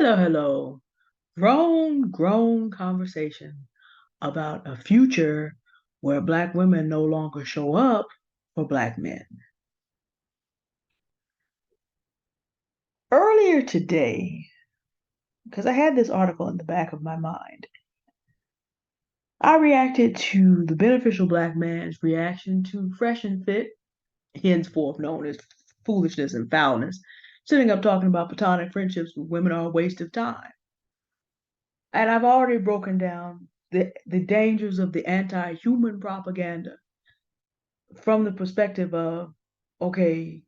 Hello, hello. Grown conversation about a future where Black women no longer show up for Black men. Earlier today, because I had this article in the back of my mind, I reacted to the beneficial Black man's reaction to Fresh and Fit, henceforth known as foolishness and foulness, sitting up talking about platonic friendships with women are a waste of time. And I've already broken down the dangers of the anti-human propaganda from the perspective of, okay,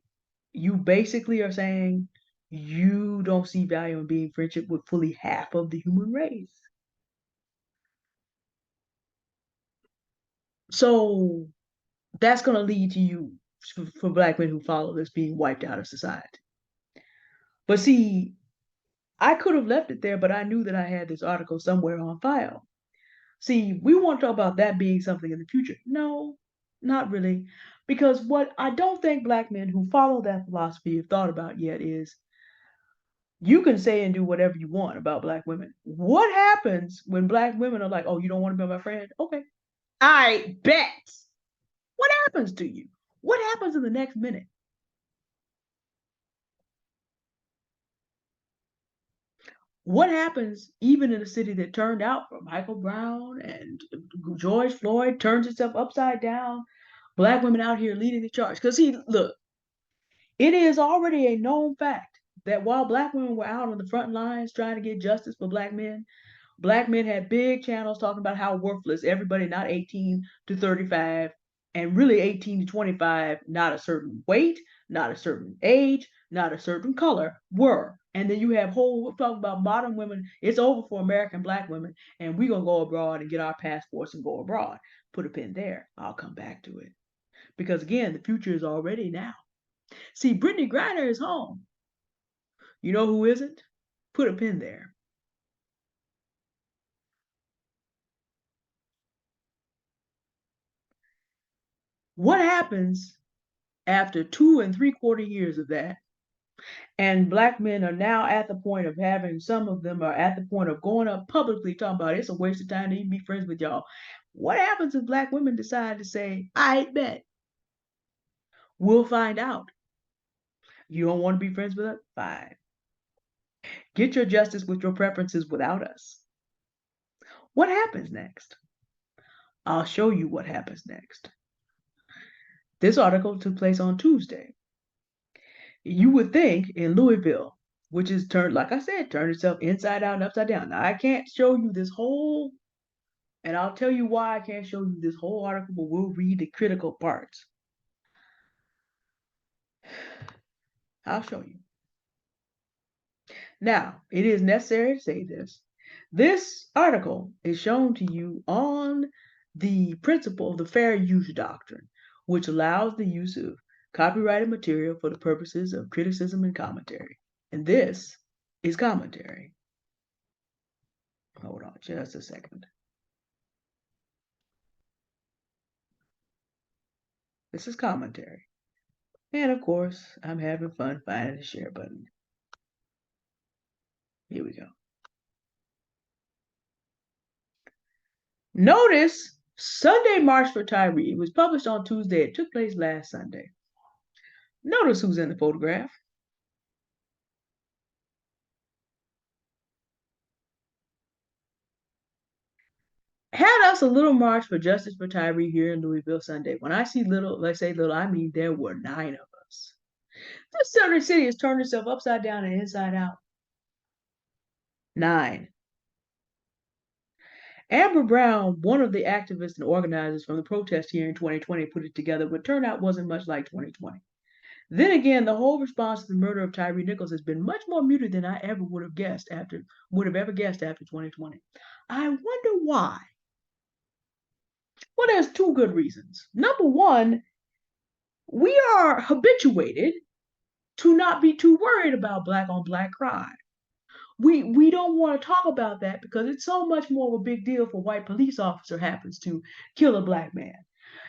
you basically are saying you don't see value in being friendship with fully half of the human race. So that's going to lead to you, for Black men who follow this, being wiped out of society. But see, I could have left it there, but I knew that I had this article somewhere on file. See, we want to talk about that being something in the future. No, not really. Because what I don't think Black men who follow that philosophy have thought about yet is you can say and do whatever you want about Black women. What happens when Black women are like, oh, you don't want to be my friend? Okay. I bet. What happens to you? What happens in the next minute? What happens even in a city that turned out for Michael Brown and George Floyd turns itself upside down? Black women out here leading the charge. Because see, look, it is already a known fact that while Black women were out on the front lines trying to get justice for Black men had big channels talking about how worthless everybody not 18 to 35 and really 18 to 25, not a certain weight, not a certain age, not a certain color were. And then you have whole talking about modern women. It's over for American Black women, and we're gonna go abroad and get our passports and go abroad. Put a pin there. I'll come back to it. Because again, the future is already now. See, Brittany Griner is home. You know who isn't? Put a pin there. What happens after 2 and 3/4 years of that? And Black men are now at the point of having, some of them are at the point of going up publicly talking about it's a waste of time to even be friends with y'all. What happens if Black women decide to say, I bet? We'll find out. You don't want to be friends with us? Fine. Get your justice with your preferences without us. What happens next? I'll show you what happens next. This article took place on Tuesday. You would think in Louisville, which is turned, like I said, turned itself inside out and upside down. Now, I can't show you this whole, and I'll tell you why I can't show you this whole article, but we'll read the critical parts. I'll show you. Now, it is necessary to say this. This article is shown to you on the principle of the fair use doctrine, which allows the use of copyrighted material for the purposes of criticism and commentary. And this is commentary. Hold on just a second. This is commentary. And of course, I'm having fun finding the share button. Here we go. Notice Sunday March for Tyre. It was published on Tuesday. It took place last Sunday. Notice who's in the photograph. Had us a little march for justice for Tyre here in Louisville Sunday. When I see little, let's say little, I mean there were 9 of us. This southern city has turned itself upside down and inside out. 9. Amber Brown, one of the activists and organizers from the protest here in 2020, put it together, but turnout wasn't much like 2020. Then again, the whole response to the murder of Tyre Nichols has been much more muted than I ever would have ever guessed after 2020. I wonder why. Well, there's 2 good reasons. Number one, we are habituated to not be too worried about Black on Black crime. We don't want to talk about that because it's so much more of a big deal for a white police officer happens to kill a Black man.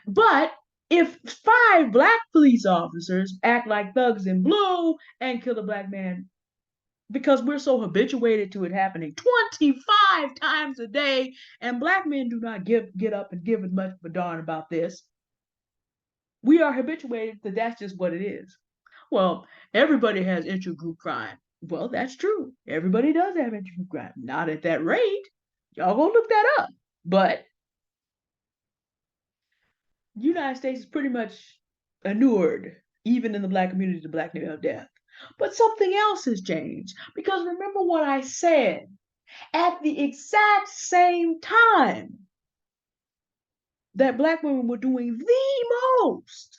But if 5 Black police officers act like thugs in blue and kill a Black man, because we're so habituated to it happening 25 times a day, and black men do not get up and give as much of a darn about this. We are habituated that that's just what it is. Well, everybody has intergroup crime. Well, that's true. Everybody does have intergroup crime. Not at that rate. Y'all go look that up. But the United States is pretty much inured, even in the black community, to black male death. But something else has changed. Because remember what I said, at the exact same time that black women were doing the most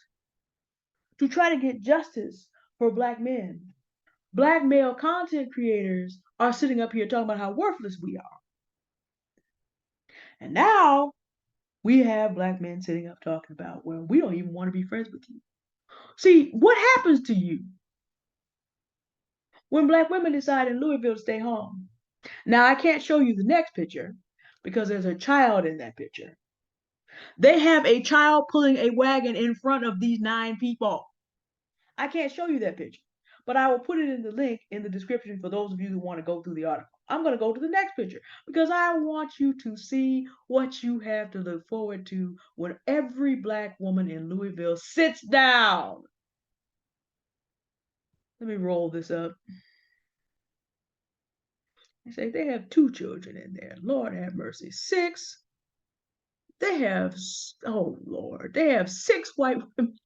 to try to get justice for black men, black male content creators are sitting up here talking about how worthless we are. And now we have black men sitting up talking about, well, we don't even want to be friends with you. See, what happens to you when black women decide in Louisville to stay home? Now, I can't show you the next picture because there's a child in that picture. They have a child pulling a wagon in front of these 9 people. I can't show you that picture, but I will put it in the link in the description for those of you who want to go through the article. I'm going to go to the next picture because I want you to see what you have to look forward to when every black woman in Louisville sits down. Let me roll this up. They say they have 2 children in there. Lord have mercy. 6. They have, oh Lord, they have 6 white women,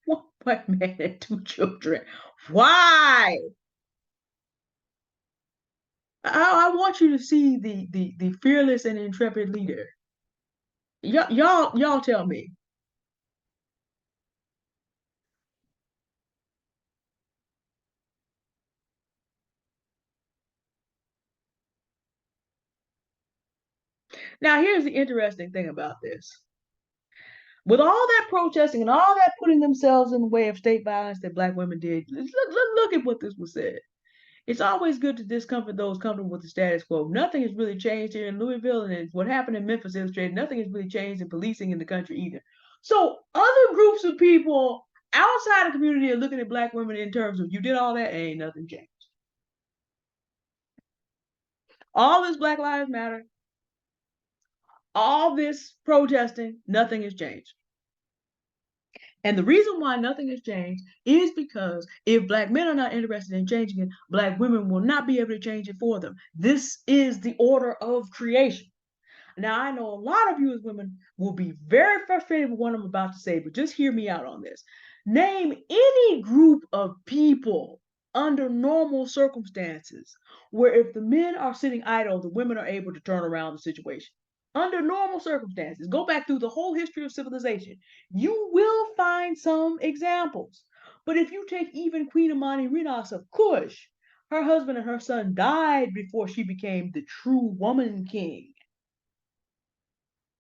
1 white man, and 2 children. Why? I want you to see the fearless and intrepid leader. Y'all tell me. Now here's the interesting thing about this. With all that protesting and all that putting themselves in the way of state violence that black women did, look at what this was said. It's always good to discomfort those comfortable with the status quo. Nothing has really changed here in Louisville, and what happened in Memphis illustrated nothing has really changed in policing in the country either. So other groups of people outside the community are looking at black women in terms of you did all that, ain't nothing changed. All this Black Lives Matter, all this protesting, nothing has changed. And the reason why nothing has changed is because if black men are not interested in changing it, black women will not be able to change it for them. This is the order of creation. Now, I know a lot of you as women will be very frustrated with what I'm about to say, but just hear me out on this. Name any group of people under normal circumstances where if the men are sitting idle, the women are able to turn around the situation. Under normal circumstances, go back through the whole history of civilization. You will find some examples. But if you take even Queen Amani Renas of Kush, her husband and her son died before she became the true woman king.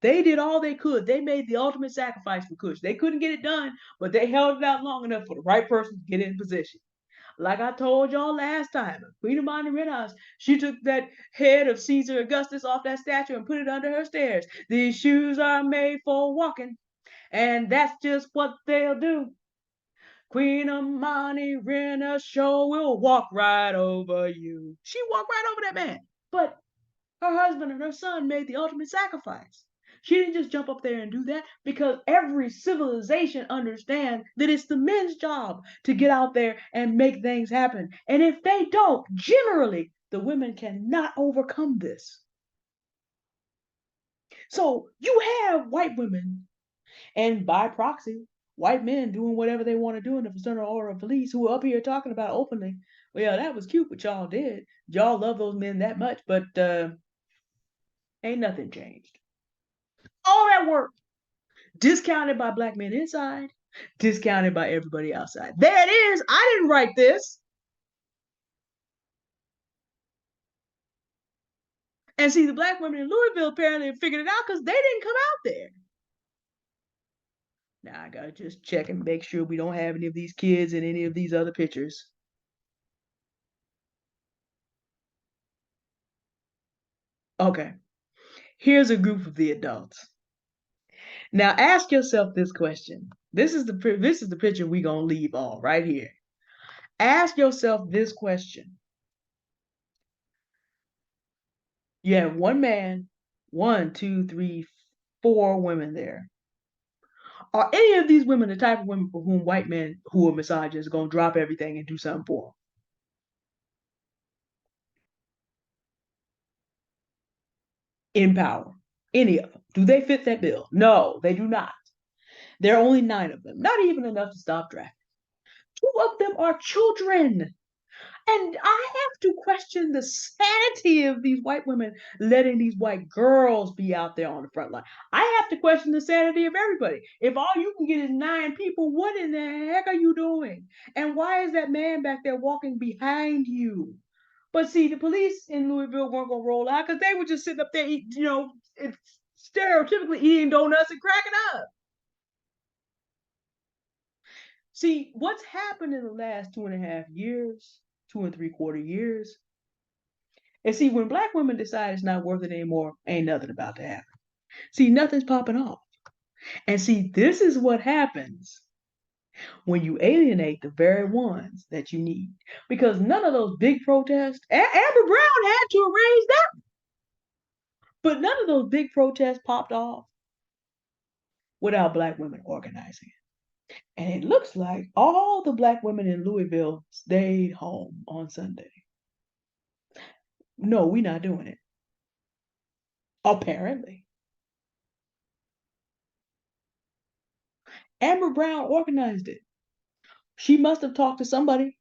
They did all they could. They made the ultimate sacrifice for Kush. They couldn't get it done, but they held it out long enough for the right person to get in position. Like I told y'all last time, Queen of Renaissance, she took that head of Caesar Augustus off that statue and put it under her stairs. These shoes are made for walking, and that's just what they'll do. Queen Amani Renaissance show will walk right over you. She walked right over that man. But her husband and her son made the ultimate sacrifice. She didn't just jump up there and do that because every civilization understands that it's the men's job to get out there and make things happen. And if they don't, generally, the women cannot overcome this. So you have white women, and by proxy, white men doing whatever they want to do in the fraternal order of police who are up here talking about openly, well, yeah, that was cute what y'all did. Y'all love those men that much, but ain't nothing changed. All that work discounted by black men inside, discounted by everybody outside. There it is. I didn't write this. And see, the black women in Louisville apparently figured it out because they didn't come out there. Now I gotta just check and make sure we don't have any of these kids in any of these other pictures. Okay, here's a group of the adults. Now ask yourself this question. This is the picture we gonna leave on right here. Ask yourself this question. You have one man, one, two, three, four women there. Are any of these women the type of women for whom white men who are misogynists are going to drop everything and do something for them in power? Any of them? Do they fit that bill? No, they do not. There are only 9 of them, not even enough to stop drafting. 2 of them are children. And I have to question the sanity of these white women letting these white girls be out there on the front line. I have to question the sanity of everybody. If all you can get is 9 people, what in the heck are you doing? And why is that man back there walking behind you? But see, the police in Louisville weren't gonna roll out because they were just sitting up there, stereotypically eating donuts and cracking up. See, what's happened in the last 2.5 years, 2 and 3/4 years, and see, when black women decide it's not worth it anymore, ain't nothing about to happen. See, nothing's popping off. And see, this is what happens when you alienate the very ones that you need. Because none of those big protests, Amber Brown had to arrange that, but none of those big protests popped off without black women organizing it. And it looks like all the black women in Louisville stayed home on Sunday. No, we're not doing it. Apparently. Amber Brown organized it. She must have talked to somebody,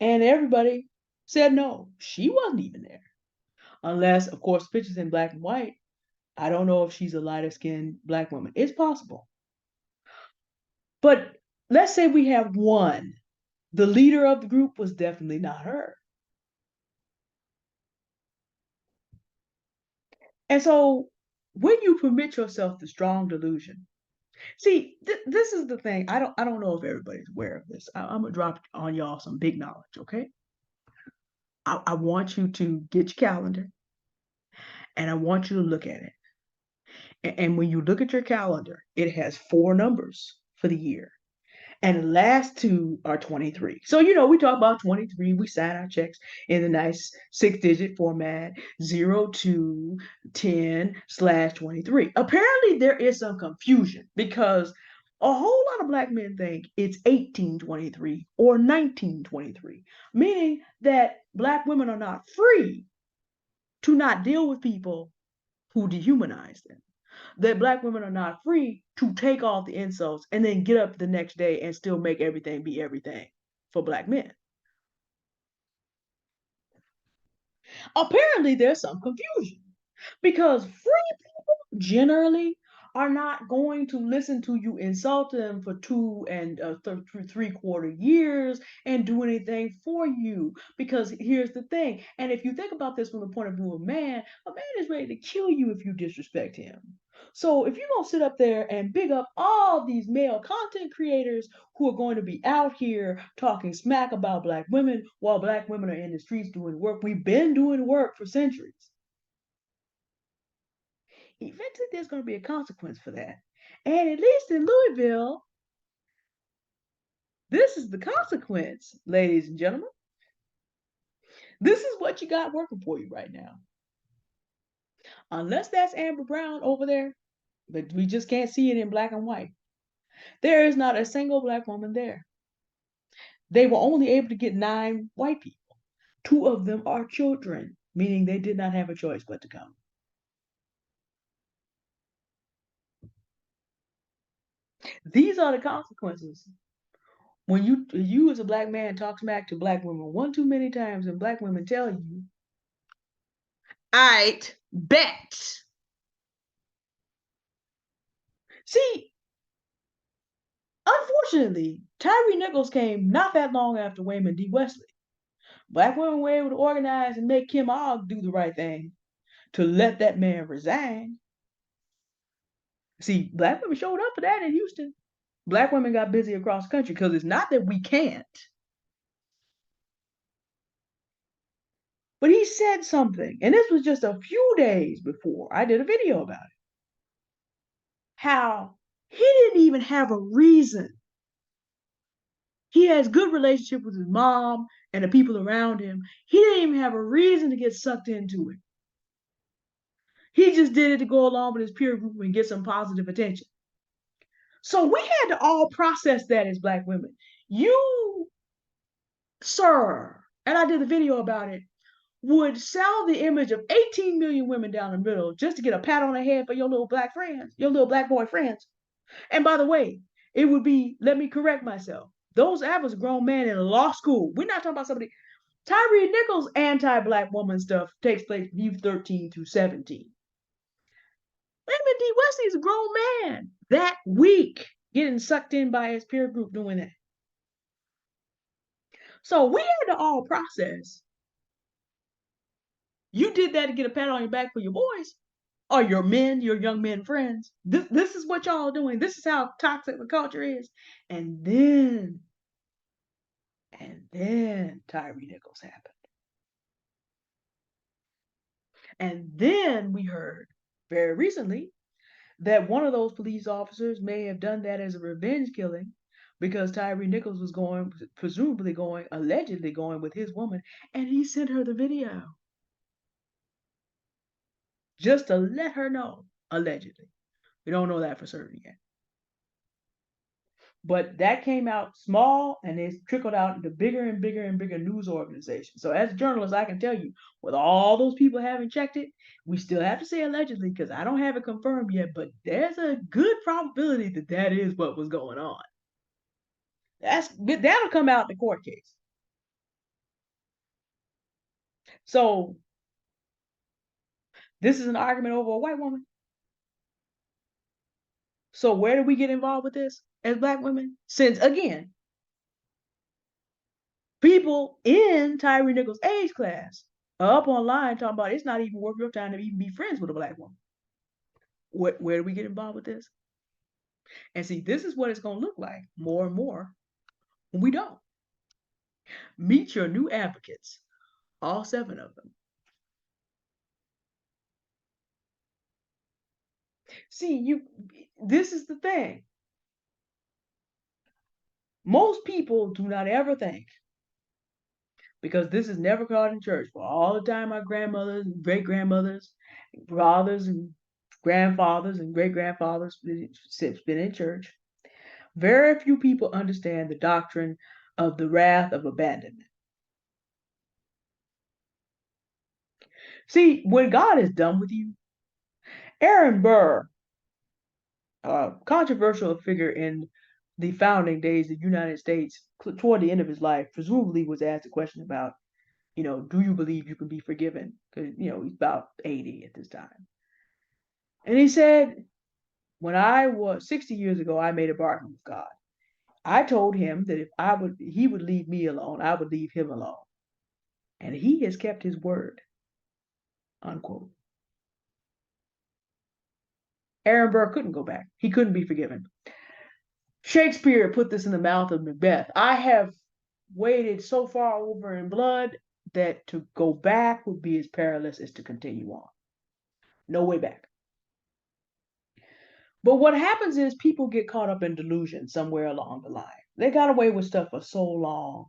and everybody said no. She wasn't even there. Unless, of course, pictures in black and white. I don't know if she's a lighter skinned black woman. It's possible. But let's say we have one. The leader of the group was definitely not her. And so when you permit yourself the strong delusion, see, this is the thing. I don't know if everybody's aware of this. I'm gonna drop on y'all some big knowledge, okay? I want you to get your calendar and I want you to look at it. And when you look at your calendar, it has 4 numbers for the year. And the last 2 are 23. So, we talk about 23. We sign our checks in a nice 6-digit format, 0210/23. Apparently, there is some confusion because a whole lot of black men think it's 1823 or 1923, meaning that black women are not free to not deal with people who dehumanize them, that black women are not free to take off the insults and then get up the next day and still make everything be everything for black men. Apparently, there's some confusion because free people generally are not going to listen to you insult them for 2 and 3/4 years and do anything for you. Because here's the thing, and if you think about this from the point of view of a man is ready to kill you if you disrespect him. So if you're gonna sit up there and big up all these male content creators who are going to be out here talking smack about black women while black women are in the streets doing work, we've been doing work for centuries. Eventually there's going to be a consequence for that. And at least in Louisville, this is the consequence, ladies and gentlemen. This is what you got working for you right now. Unless that's Amber Brown over there, but we just can't see it in black and white. There is not a single black woman there. They were only able to get 9 white people. 2 of them are children, meaning they did not have a choice but to come. These are the consequences when you as a black man talk smack to black women one too many times and black women tell you, I'd bet. See, unfortunately, Tyree Nichols came not that long after Wayman D. Wesley. Black women were able to organize and make Kim Ogg do the right thing to let that man resign. See, black women showed up for that in Houston. Black women got busy across the country because it's not that we can't. But he said something, and this was just a few days before I did a video about it. How he didn't even have a reason. He has good relationship with his mom and the people around him. He didn't even have a reason to get sucked into it. He just did it to go along with his peer group and get some positive attention. So we had to all process that as Black women. You, sir, and I did a video about it, would sell the image of 18 million women down the middle just to get a pat on the head for your little Black friends, your little Black boy friends. And by the way, it would be, let me correct myself. That was a grown man in law school. We're not talking about somebody. Tyre Nichols' anti-Black woman stuff takes place from youth 13 through 17. Raymond D. Wesley is a grown man that week getting sucked in by his peer group doing that. So we had to all process. You did that to get a pat on your back for your boys or your men, your young men friends. This is what y'all are doing. This is how toxic the culture is. And then Tyre Nichols happened. And then we heard very recently that one of those police officers may have done that as a revenge killing because Tyre Nichols was allegedly going with his woman, and he sent her the video just to let her know, allegedly. We don't know that for certain yet. But that came out small and it's trickled out into bigger and bigger and bigger news organizations. So as journalists, I can tell you, with all those people having checked it, we still have to say allegedly because I don't have it confirmed yet, but there's a good probability that that is what was going on. That'll come out in the court case. So this is an argument over a white woman. So where do we get involved with this as Black women? Since again, people in Tyre Nichols' age class are up online talking about it's not even worth your time to even be friends with a Black woman. Where do we get involved with this? And see, this is what it's going to look like more and more when we don't. Meet your new advocates, all 7 of them. See, this is the thing. Most people do not ever think, because this is never taught in church. For all the time, my grandmothers and great grandmothers, fathers and grandfathers and great grandfathers been in church. Very few people understand the doctrine of the wrath of abandonment. See, when God is done with you, Aaron Burr, a controversial figure in the founding days of the United States, toward the end of his life, presumably was asked a question about, do you believe you can be forgiven? Because, he's about 80 at this time. And he said, when I was 60 years ago, I made a bargain with God. I told him that if he would leave me alone, I would leave him alone. And he has kept his word, unquote. Aaron Burr couldn't go back. He couldn't be forgiven. Shakespeare put this in the mouth of Macbeth. I have waded so far over in blood that to go back would be as perilous as to continue on. No way back. But what happens is people get caught up in delusion somewhere along the line. They got away with stuff for so long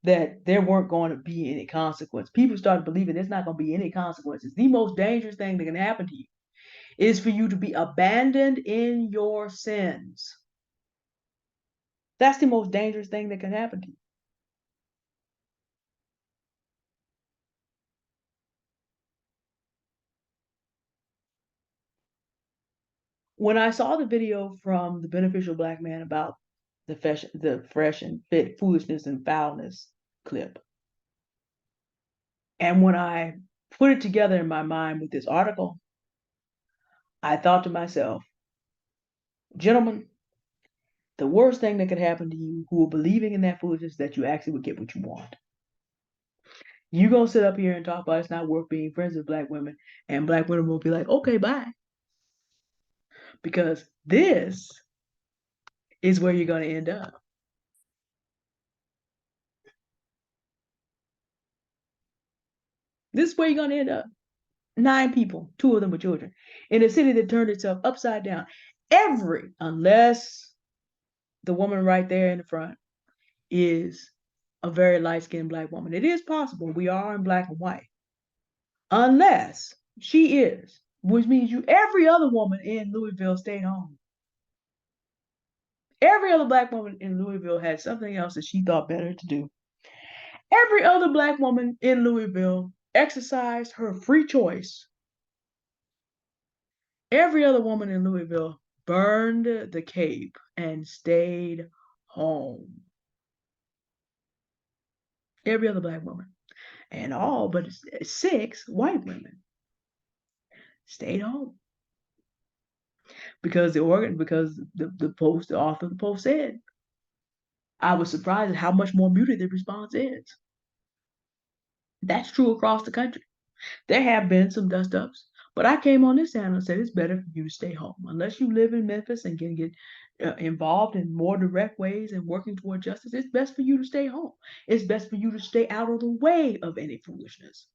that there weren't going to be any consequence. People started believing there's not going to be any consequences. The most dangerous thing that can happen to you is for you to be abandoned in your sins. That's the most dangerous thing that can happen to you. When I saw the video from the beneficial Black man about the fresh and fit foolishness and foulness clip, and when I put it together in my mind with this article, I thought to myself, gentlemen, the worst thing that could happen to you who are believing in that foolishness is that you actually would get what you want. You're going to sit up here and talk about it's not worth being friends with Black women, and Black women will be like, okay, bye. Because this is where you're going to end up. This is where you're going to end up. 9 people, 2 of them were children, in a city that turned itself upside down. Unless the woman right there in the front is a very light-skinned Black woman. It is possible. We are in black and white. Unless She is, which means every other woman in Louisville stayed home. Every other black woman in Louisville had something else that she thought better to do. Every other black woman in Louisville exercised her free choice. Every other woman in Louisville burned the cape and stayed home. Every other black woman. And all but 6 white women stayed home because the author of the post said. I was surprised at how much more muted the response is. That's true across the country. There have been some dust ups, but I came on this channel and said it's better for you to stay home. Unless you live in Memphis and can get involved in more direct ways and working toward justice, it's best for you to stay home. It's best for you to stay out of the way of any foolishness,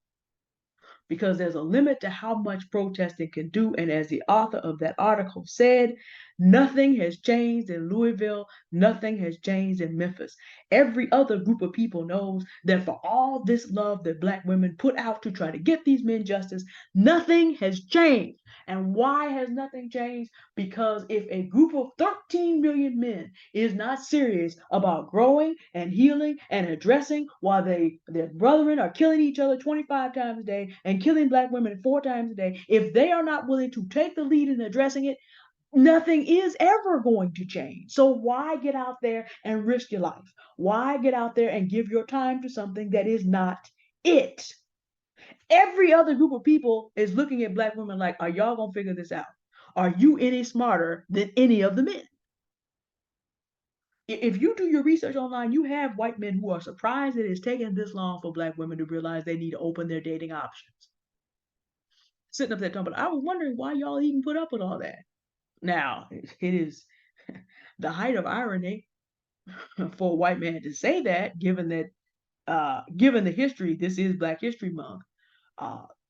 because there's a limit to how much protesting can do. And as the author of that article said, nothing has changed in Louisville, nothing has changed in Memphis. Every other group of people knows that for all this love that black women put out to try to get these men justice, nothing has changed. And why has nothing changed? Because if a group of 13 million men is not serious about growing and healing and addressing while their brethren are killing each other 25 times a day and killing black women 4 times a day, if they are not willing to take the lead in addressing it, nothing is ever going to change. So why get out there and risk your life? Why get out there and give your time to something that is not it? Every other group of people is looking at black women like, are y'all gonna figure this out? Are you any smarter than any of the men? If you do your research online, you have white men who are surprised that it's taken this long for black women to realize they need to open their dating options. Sitting up there talking, but I was wondering why y'all even put up with all that. Now, it is the height of irony for a white man to say that, given the history, this is Black History Month.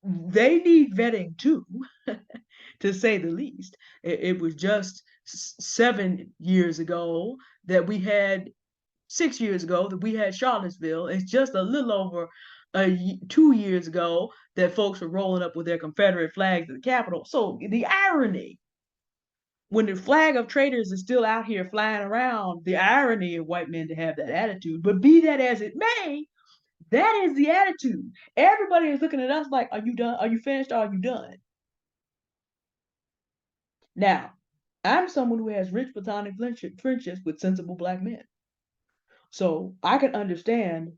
They need vetting too, to say the least. It was just 7 years ago that we had 6 years ago that we had Charlottesville. It's just a little over 2 years ago that folks were rolling up with their Confederate flags at the Capitol. So the irony, when the flag of traitors is still out here flying around, the irony of white men to have that attitude. But be that as it may, that is the attitude. Everybody is looking at us like, are you done? Are you finished? Or are you done? Now, I'm someone who has rich platonic friendships with sensible black men. So I can understand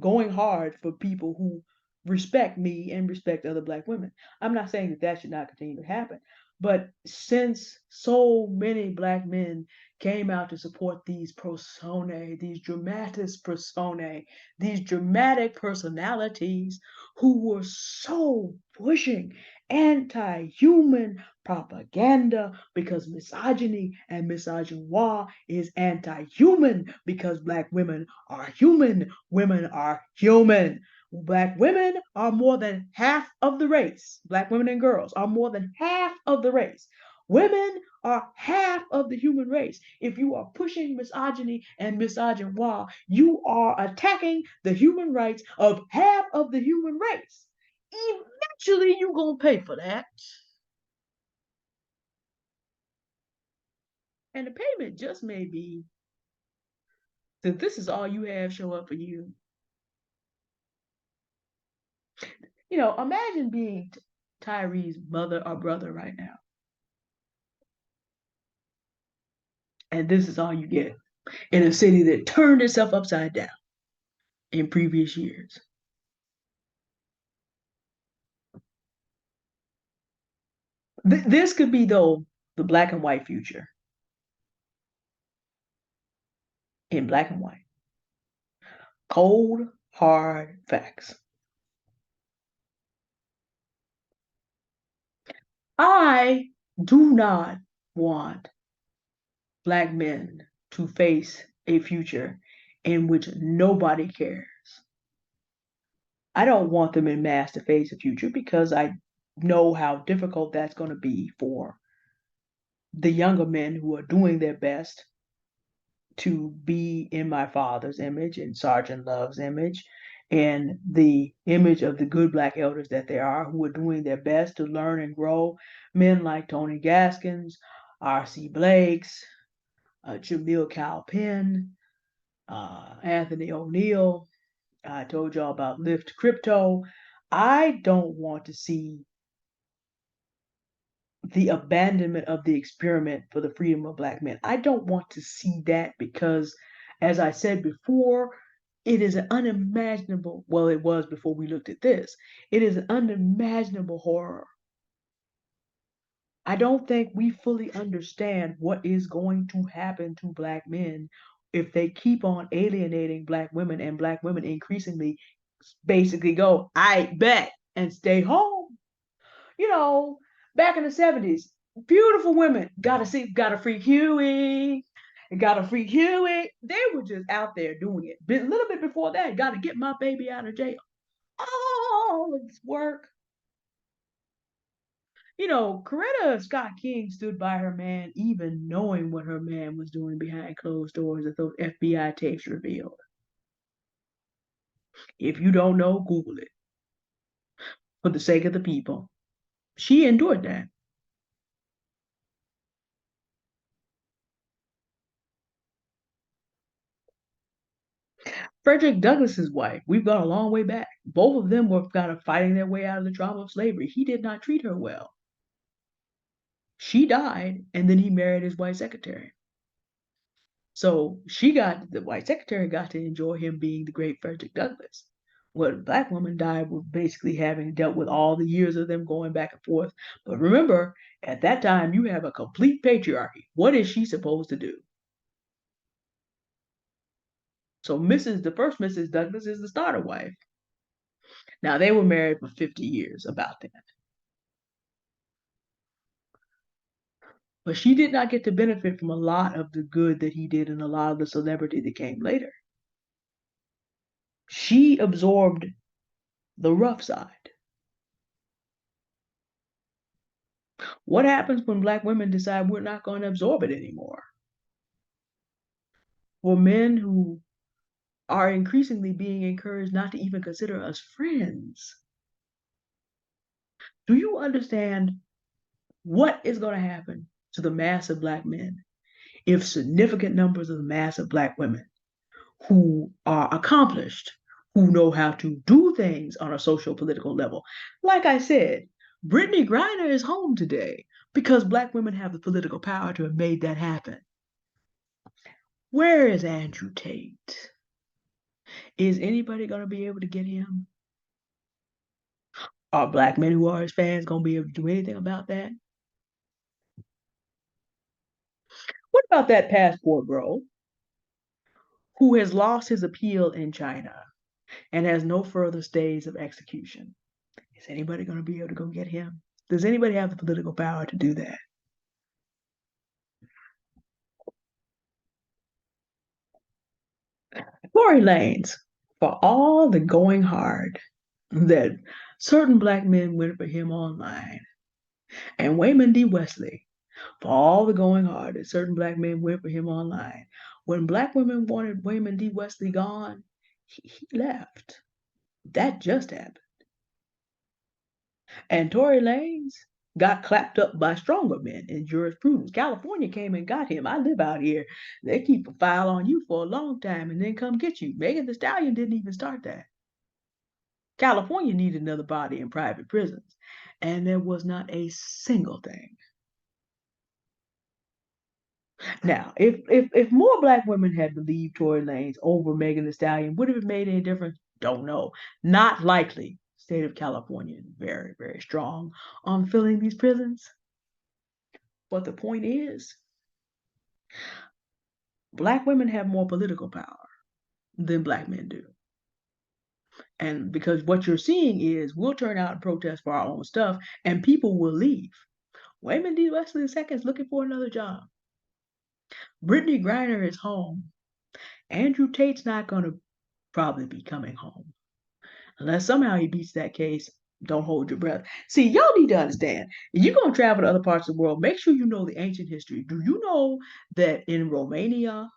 going hard for people who respect me and respect other black women. I'm not saying that that should not continue to happen, but since so many black men came out to support these personae, these dramatis personae, these dramatic personalities who were so pushing anti-human propaganda, because misogyny and misogynoir is anti-human, because black women are human. Women are human. Black women are more than half of the race. Black women and girls are more than half of the race. Women are half of the human race. If you are pushing misogyny and misogynoir, you are attacking the human rights of half of the human race. Eventually, you're going to pay for that. And the payment just may be that this is all you have show up for you. Imagine being Tyree's mother or brother right now, and this is all you get in a city that turned itself upside down in previous years. This could be, though, the black and white future in black and white. Cold, hard facts. I do not want black men to face a future in which nobody cares. I don't want them in mass to face a future because I know how difficult that's going to be for the younger men who are doing their best to be in my father's image and Sergeant Love's image in the image of the good Black elders that they are, who are doing their best to learn and grow. Men like Tony Gaskins, R.C. Blakes, Jamil Calpin, Anthony O'Neill. I told y'all about Lyft Crypto. I don't want to see the abandonment of the experiment for the freedom of Black men. I don't want to see that because, as I said before, it is an unimaginable, well, it was before we looked at this, it is an unimaginable horror. I don't think we fully understand what is going to happen to Black men if they keep on alienating Black women and Black women increasingly basically go, I bet, and stay home. You know, back in the 70s, beautiful women got a free Huey, got a free Huey. They were just out there doing it. A little bit before that, got to get my baby out of jail. All of this work. Coretta Scott King stood by her man, even knowing what her man was doing behind closed doors that those FBI tapes revealed. If you don't know, Google it for the sake of the people. She endured that. Frederick Douglass's wife, we've gone a long way back. Both of them were kind of fighting their way out of the trauma of slavery. He did not treat her well. She died, and then he married his white secretary. So the white secretary got to enjoy him being the great Frederick Douglass. Well, the Black woman died with basically having dealt with all the years of them going back and forth. But remember, at that time, you have a complete patriarchy. What is she supposed to do? So the first Mrs. Douglass is the starter wife. Now they were married for 50 years, about that. But she did not get to benefit from a lot of the good that he did and a lot of the celebrity that came later. She absorbed the rough side. What happens when Black women decide we're not going to absorb it anymore? For men who are increasingly being encouraged not to even consider us friends. Do you understand what is going to happen to the mass of Black men if significant numbers of the mass of Black women who are accomplished, who know how to do things on a social political level? Like I said, Brittany Griner is home today because Black women have the political power to have made that happen. Where is Andrew Tate? Is anybody going to be able to get him? Are Black men who are his fans going to be able to do anything about that? What about that passport bro who has lost his appeal in China and has no further stays of execution? Is anybody going to be able to go get him? Does anybody have the political power to do that? Tory Lanez, for all the going hard that certain Black men went for him online, and Wayman D. Wesley, for all the going hard that certain Black men went for him online. When Black women wanted Wayman D. Wesley gone, he left. That just happened. And Tory Lanez got clapped up by stronger men in jurisprudence. California came and got him. I live out here. They keep a file on you for a long time and then come get you. Megan Thee Stallion didn't even start that. California needed another body in private prisons, and there was not a single thing. Now, if more Black women had believed Tory Lanez over Megan Thee Stallion, would it have made any difference? Don't know. Not likely. State of California is very, very strong on filling these prisons. But the point is, Black women have more political power than Black men do. And because what you're seeing is we'll turn out and protest for our own stuff and people will leave. Wayman D. Wesley II is looking for another job. Brittany Griner is home. Andrew Tate's not going to probably be coming home. Unless somehow he beats that case, don't hold your breath. See, y'all need to understand, if you're going to travel to other parts of the world, make sure you know the ancient history. Do you know that in Romania,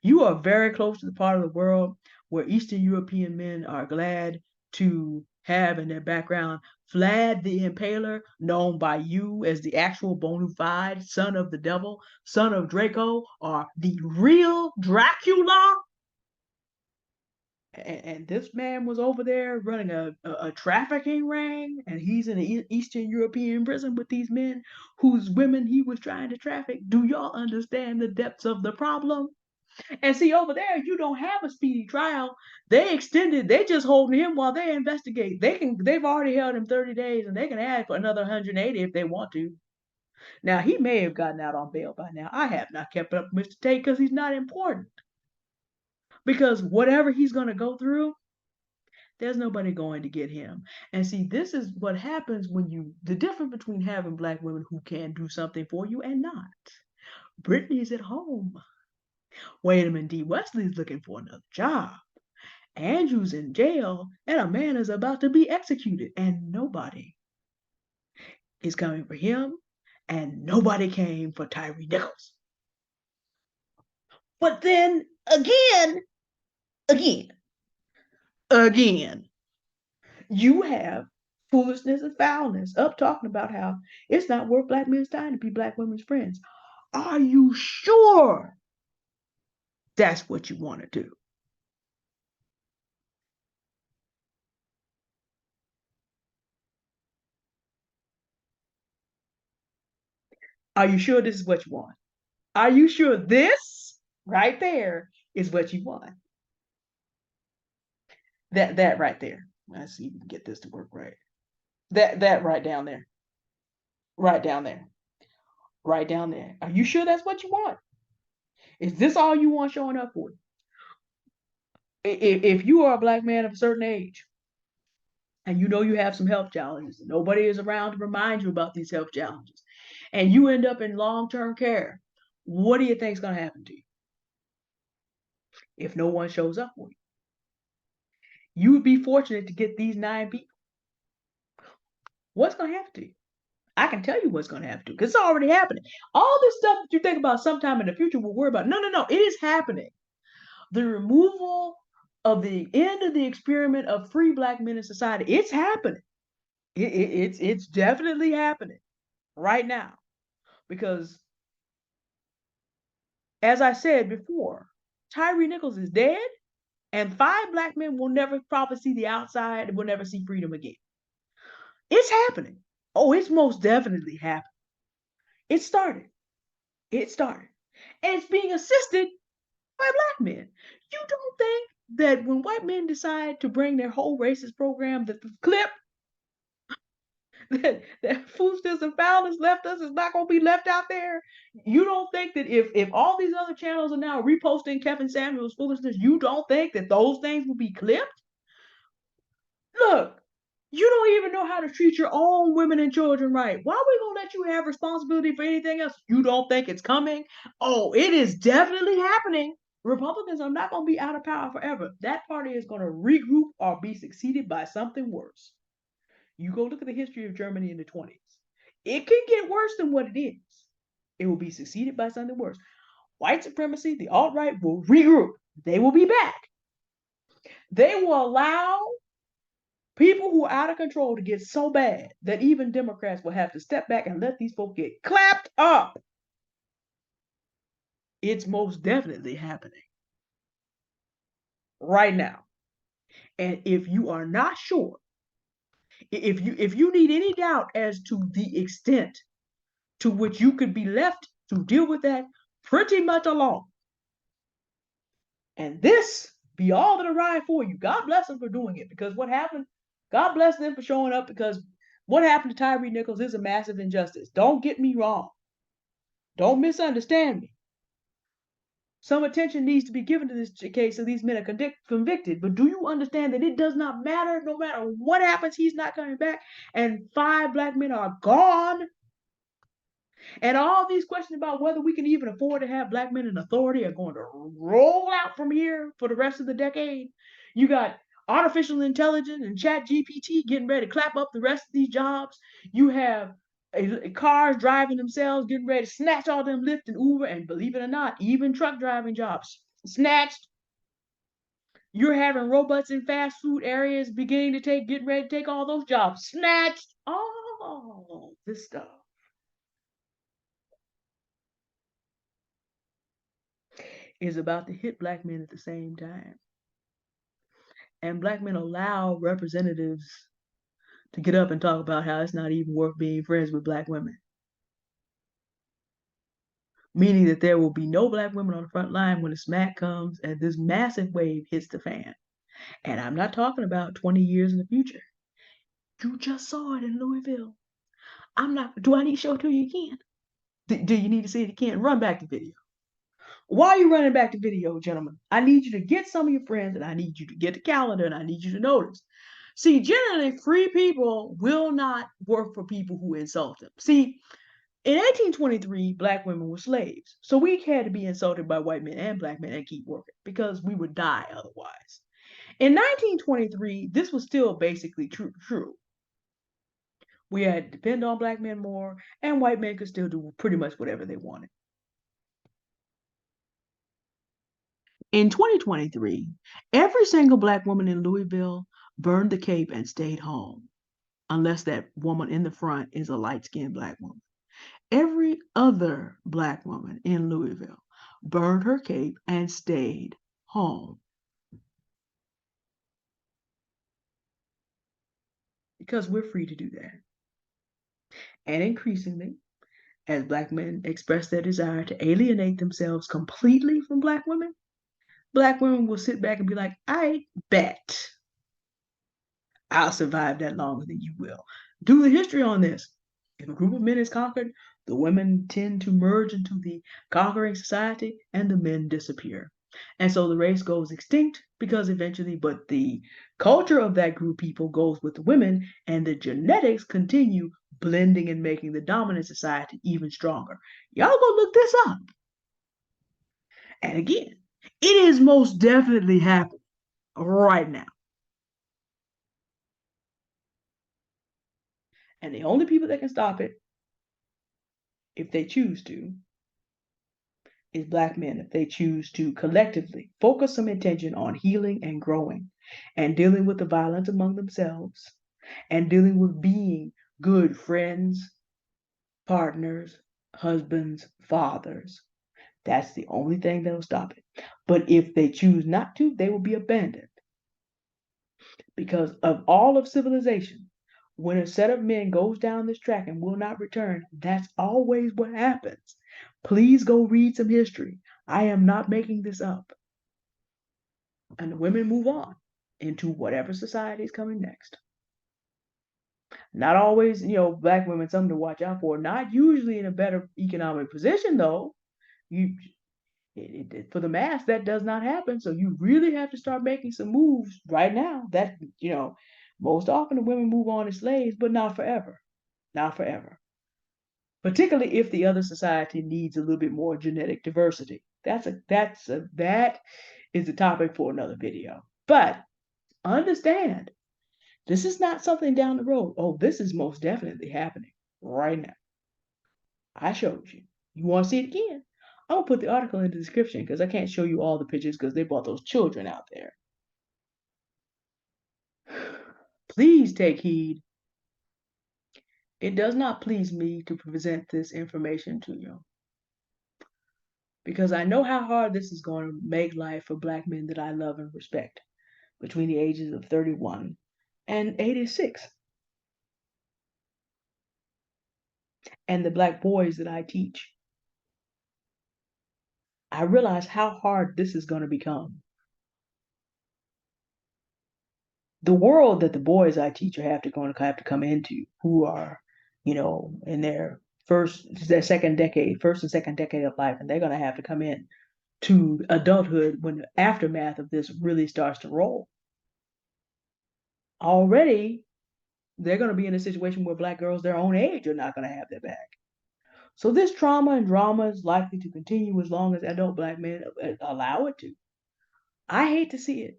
you are very close to the part of the world where Eastern European men are glad to have in their background Vlad the Impaler, known by you as the actual bona fide son of the devil, son of Draco, or the real Dracula. And this man was over there running a trafficking ring, and he's in an Eastern European prison with these men whose women he was trying to traffic. Do y'all understand the depths of the problem? And see, over there, you don't have a speedy trial. They just holding him while they investigate. They've already held him 30 days, and they can add for another 180 if they want to. Now, he may have gotten out on bail by now. I have not kept up with Mr. Tate because he's not important. Because whatever he's going to go through, there's nobody going to get him. And see, this is what happens when the difference between having black women who can do something for you and not. Brittany's at home. Wait a minute, D. Wesley's looking for another job. Andrew's in jail, and a man is about to be executed, and nobody is coming for him, and nobody came for Tyre Nichols. But then again, again, you have foolishness and foulness up talking about how it's not worth black men's time to be black women's friends. Are you sure that's what you want to do? Are you sure this is what you want? Are you sure this right there is what you want? That right there. Let's see if we can get this to work right. That right down there. Right down there. Right down there. Are you sure that's what you want? Is this all you want showing up for? If you are a black man of a certain age and you know you have some health challenges, and nobody is around to remind you about these health challenges, and you end up in long-term care, what do you think is going to happen to you if no one shows up for you? You would be fortunate to get these 9 people. What's going to happen to you? I can tell you what's going to happen to you because it's already happening. All this stuff that you think about sometime in the future, we'll worry about. No, it is happening. The removal of the end of the experiment of free black men in society, it's happening. It's definitely happening right now because, as I said before, Tyre Nichols is dead, and 5 black men will never probably see the outside, will never see freedom again. It's happening. Oh, it's most definitely happening. It started. It started. And it's being assisted by black men. You don't think that when white men decide to bring their whole racist program, that the clip that foolishness and foulness left us is not going to be left out there? You don't think that if all these other channels are now reposting Kevin Samuel's foolishness, you don't think that those things will be clipped? Look, you don't even know how to treat your own women and children right. Why are we gonna let you have responsibility for anything else? You don't think it's coming? Oh, it is definitely happening. Republicans are not gonna be out of power forever. That party is gonna regroup or be succeeded by something worse. You go look at the history of Germany in the 20s. It can get worse than what it is. It will be succeeded by something worse. White supremacy, the alt-right will regroup. They will be back. They will allow people who are out of control to get so bad that even Democrats will have to step back and let these folks get clapped up. It's most definitely happening right now. And if you are not sure, if you need any doubt as to the extent to which you could be left to deal with that pretty much alone, and this be all that arrived for you. God bless them for doing it, because what happened, God bless them for showing up, because what happened to Tyre Nichols is a massive injustice. Don't get me wrong. Don't misunderstand me. Some attention needs to be given to this case so these men are convicted. But do you understand that it does not matter? No matter what happens, he's not coming back. And 5 black men are gone. And all these questions about whether we can even afford to have black men in authority are going to roll out from here for the rest of the decade. You got artificial intelligence and chat GPT getting ready to clap up the rest of these jobs. You have cars driving themselves, getting ready to snatch all them Lyft and Uber, and believe it or not, even truck driving jobs snatched. You're having robots in fast food areas getting ready to take all those jobs. Snatched. All this stuff is about to hit black men at the same time. And black men allow representatives to get up and talk about how it's not even worth being friends with black women. Meaning that there will be no black women on the front line when the smack comes and this massive wave hits the fan. And I'm not talking about 20 years in the future. You just saw it in Louisville. Do I need to show it to you again? Do you need to see it again? Run back the video. While you're running back the video, gentlemen, I need you to get some of your friends and I need you to get the calendar and I need you to notice. See, generally, free people will not work for people who insult them. See, in 1823, black women were slaves. So we had to be insulted by white men and black men and keep working because we would die otherwise. In 1923, this was still basically true. We had to depend on black men more, and white men could still do pretty much whatever they wanted. In 2023, every single black woman in Louisville burned the cape and stayed home, unless that woman in the front is a light-skinned black woman. Every other black woman in Louisville burned her cape and stayed home. Because we're free to do that. And increasingly, as black men express their desire to alienate themselves completely from black women will sit back and be like, I bet I'll survive that longer than you will. Do the history on this. If a group of men is conquered, the women tend to merge into the conquering society and the men disappear. And so the race goes extinct because eventually, but the culture of that group of people goes with the women and the genetics continue blending and making the dominant society even stronger. Y'all go look this up. And again, it is most definitely happening right now. And the only people that can stop it, if they choose to, is black men. If they choose to collectively focus some attention on healing and growing and dealing with the violence among themselves and dealing with being good friends, partners, husbands, fathers. That's the only thing that'll stop it. But if they choose not to, they will be abandoned. Because of all of civilization, when a set of men goes down this track and will not return, that's always what happens. Please go read some history. I am not making this up. And the women move on into whatever society is coming next. Not always, black women something to watch out for. Not usually in a better economic position, though. You, for the mass, that does not happen. So you really have to start making some moves right now. That most often the women move on as slaves, but not forever. Not forever. Particularly if the other society needs a little bit more genetic diversity. That is a topic for another video. But understand, this is not something down the road. Oh, this is most definitely happening right now. I showed you. You want to see it again? I'm gonna put the article in the description because I can't show you all the pictures because they brought those children out there. Please take heed. It does not please me to present this information to you because I know how hard this is going to make life for black men that I love and respect between the ages of 31 and 86. And the black boys that I teach. I realize how hard this is going to become. The world that the boys I teach have to come into, who are, in their first and second decade of life, and they're going to have to come in to adulthood when the aftermath of this really starts to roll. Already, they're going to be in a situation where black girls their own age are not going to have their back. So this trauma and drama is likely to continue as long as adult black men allow it to. I hate to see it.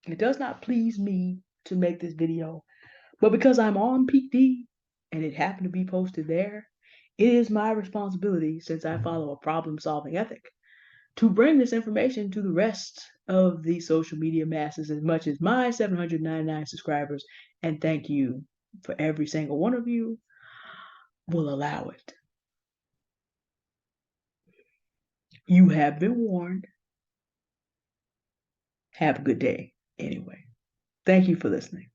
It does not please me to make this video, but because I'm on Peak D and it happened to be posted there, it is my responsibility, since I follow a problem-solving ethic, to bring this information to the rest of the social media masses as much as my 799 subscribers, and thank you for every single one of you, will allow it. You have been warned. Have a good day anyway. Thank you for listening.